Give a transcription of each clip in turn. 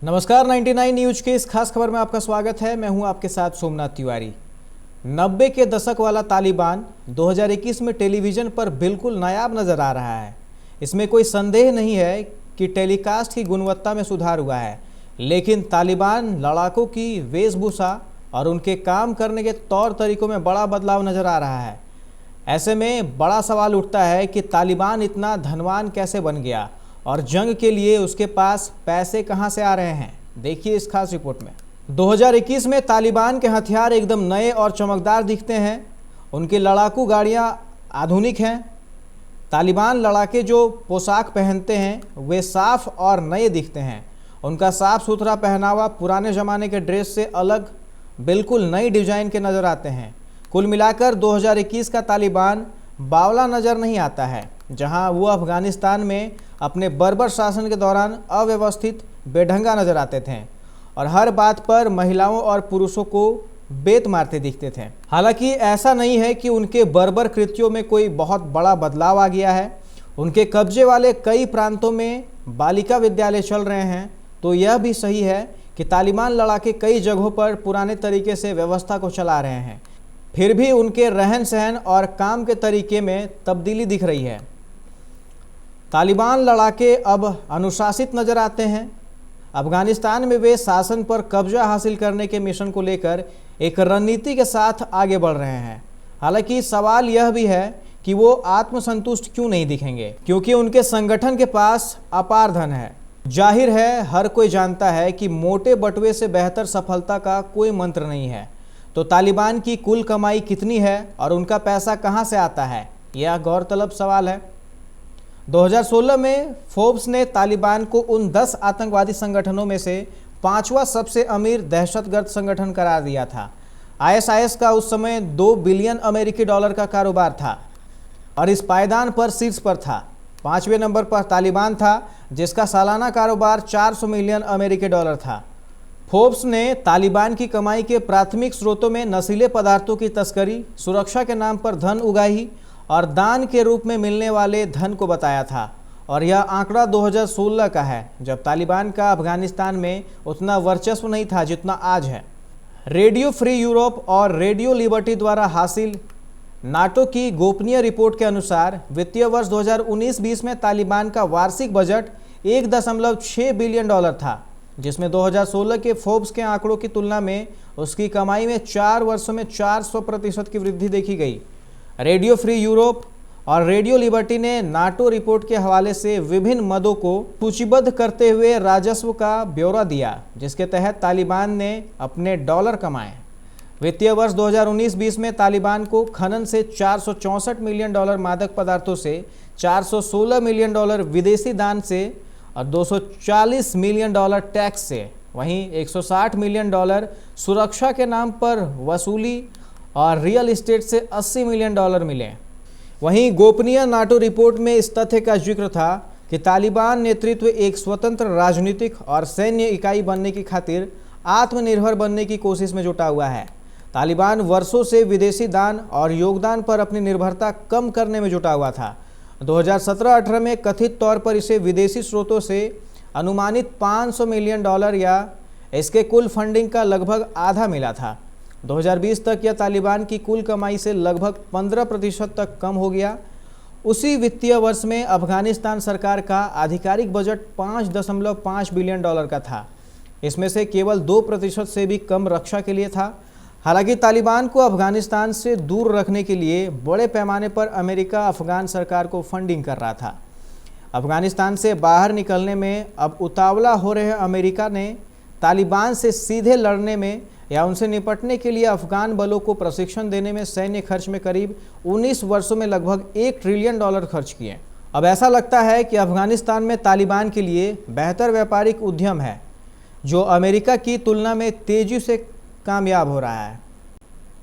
नमस्कार, 99 न्यूज के इस खास खबर में आपका स्वागत है। मैं हूं आपके साथ सोमनाथ तिवारी। 90 के दशक वाला तालिबान 2021 में टेलीविज़न पर बिल्कुल नायाब नज़र आ रहा है। इसमें कोई संदेह नहीं है कि टेलीकास्ट की गुणवत्ता में सुधार हुआ है, लेकिन तालिबान लड़ाकों की वेशभूषा और उनके काम करने के तौर तरीकों में बड़ा बदलाव नज़र आ रहा है। ऐसे में बड़ा सवाल उठता है कि तालिबान इतना धनवान कैसे बन गया और जंग के लिए उसके पास पैसे कहां से आ रहे हैं। देखिए इस खास रिपोर्ट में। 2021 में तालिबान के हथियार एकदम नए और चमकदार दिखते हैं। उनकी लड़ाकू गाड़ियां आधुनिक हैं। तालिबान लड़ाके जो पोशाक पहनते हैं वे साफ और नए दिखते हैं। उनका साफ सुथरा पहनावा पुराने ज़माने के ड्रेस से अलग बिल्कुल नई डिज़ाइन के नज़र आते हैं। कुल मिलाकर 2021 का तालिबान बावला नज़र नहीं आता है, जहां वो अफगानिस्तान में अपने बर्बर शासन के दौरान अव्यवस्थित बेढंगा नजर आते थे और हर बात पर महिलाओं और पुरुषों को बेत मारते दिखते थे। हालांकि ऐसा नहीं है कि उनके बर्बर कृत्यों में कोई बहुत बड़ा बदलाव आ गया है। उनके कब्जे वाले कई प्रांतों में बालिका विद्यालय चल रहे हैं, तो यह भी सही है कि तालिबान लड़ाके कई जगहों पर पुराने तरीके से व्यवस्था को चला रहे हैं। फिर भी उनके रहन सहन और काम के तरीके में तब्दीली दिख रही है। तालिबान लड़ाके अब अनुशासित नज़र आते हैं। अफगानिस्तान में वे शासन पर कब्जा हासिल करने के मिशन को लेकर एक रणनीति के साथ आगे बढ़ रहे हैं। हालांकि सवाल यह भी है कि वो आत्मसंतुष्ट क्यों नहीं दिखेंगे, क्योंकि उनके संगठन के पास अपार धन है। जाहिर है हर कोई जानता है कि मोटे बटुए से बेहतर सफलता का कोई मंत्र नहीं है। तो तालिबान की कुल कमाई कितनी है और उनका पैसा कहां से आता है, यह गौरतलब सवाल है। 2016 में फोर्ब्स ने तालिबान को उन 10 आतंकवादी संगठनों में से 5वां सबसे अमीर दहशतगर्द संगठन करार दिया था। आईएसआईएस का उस समय 2 बिलियन अमेरिकी डॉलर का कारोबार था और इस पायदान पर शीर्ष पर था। 5वें नंबर पर तालिबान था, जिसका सालाना कारोबार 400 मिलियन अमेरिकी डॉलर था। फोर्ब्स ने तालिबान की कमाई के प्राथमिक स्रोतों में नशीले पदार्थों की तस्करी, सुरक्षा के नाम पर धन उगाही और दान के रूप में मिलने वाले धन को बताया था। और यह आंकड़ा 2016 का है, जब तालिबान का अफगानिस्तान में उतना वर्चस्व नहीं था जितना आज है। रेडियो फ्री यूरोप और रेडियो लिबर्टी द्वारा हासिल नाटो की गोपनीय रिपोर्ट के अनुसार वित्तीय वर्ष 2019-20 में तालिबान का वार्षिक बजट 1.6 बिलियन डॉलर था, जिसमें 2016 के फोर्ब्स के आंकड़ों की तुलना में उसकी कमाई में 4 वर्षों में 400% की वृद्धि देखी गई। रेडियो फ्री यूरोप और रेडियो लिबर्टी ने नाटो रिपोर्ट के हवाले से विभिन्न मदों को सूचीबद्ध करते हुए राजस्व का ब्यौरा दिया, जिसके तहत तालिबान ने अपने डॉलर कमाए। वित्तीय वर्ष 2019-20 में तालिबान को खनन से 464 मिलियन डॉलर, मादक पदार्थों से 416 मिलियन डॉलर, विदेशी दान से और 240 मिलियन डॉलर टैक्स से, वहीं 160 मिलियन डॉलर सुरक्षा के नाम पर वसूली और रियल इस्टेट से 80 मिलियन डॉलर मिले। वहीं गोपनीय नाटो रिपोर्ट में इस तथ्य का जिक्र था कि तालिबान नेतृत्व एक स्वतंत्र राजनीतिक और सैन्य इकाई बनने की खातिर आत्मनिर्भर बनने की कोशिश में जुटा हुआ है। तालिबान वर्षों से विदेशी दान और योगदान पर अपनी निर्भरता कम करने में जुटा हुआ था। 2017-18 में कथित तौर पर इसे विदेशी स्रोतों से अनुमानित 500 मिलियन डॉलर या इसके कुल फंडिंग का लगभग आधा मिला था। 2020 तक यह तालिबान की कुल कमाई से लगभग 15% तक कम हो गया। उसी वित्तीय वर्ष में अफगानिस्तान सरकार का आधिकारिक बजट 5.5 बिलियन डॉलर का था। इसमें से केवल 2% से भी कम रक्षा के लिए था। हालांकि तालिबान को अफगानिस्तान से दूर रखने के लिए बड़े पैमाने पर अमेरिका अफगान सरकार को फंडिंग कर रहा था। अफगानिस्तान से बाहर निकलने में अब उतावला हो रहे अमेरिका ने तालिबान से सीधे लड़ने में या उनसे निपटने के लिए अफगान बलों को प्रशिक्षण देने में सैन्य खर्च में करीब 19 वर्षों में लगभग 1 ट्रिलियन डॉलर खर्च किए। अब ऐसा लगता है कि अफगानिस्तान में तालिबान के लिए बेहतर व्यापारिक उद्यम है, जो अमेरिका की तुलना में तेजी से कामयाब हो रहा है।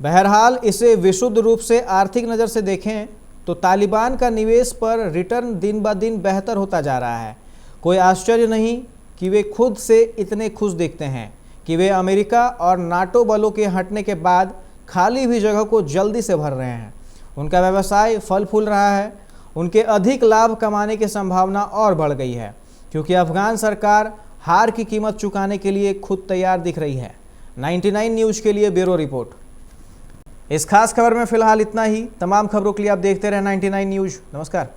बहरहाल इसे विशुद्ध रूप से आर्थिक नज़र से देखें तो तालिबान का निवेश पर रिटर्न दिन ब दिन बेहतर होता जा रहा है। कोई आश्चर्य नहीं कि वे खुद से इतने खुश दिखते हैं कि वे अमेरिका और नाटो बलों के हटने के बाद खाली हुई जगह को जल्दी से भर रहे हैं। उनका व्यवसाय फल फूल रहा है। उनके अधिक लाभ कमाने की संभावना और बढ़ गई है, क्योंकि अफगान सरकार हार की कीमत चुकाने के लिए खुद तैयार दिख रही है। 99 न्यूज़ के लिए ब्यूरो रिपोर्ट। इस खास खबर में फिलहाल इतना ही। तमाम खबरों के लिए आप देखते रहें 99 न्यूज़। नमस्कार।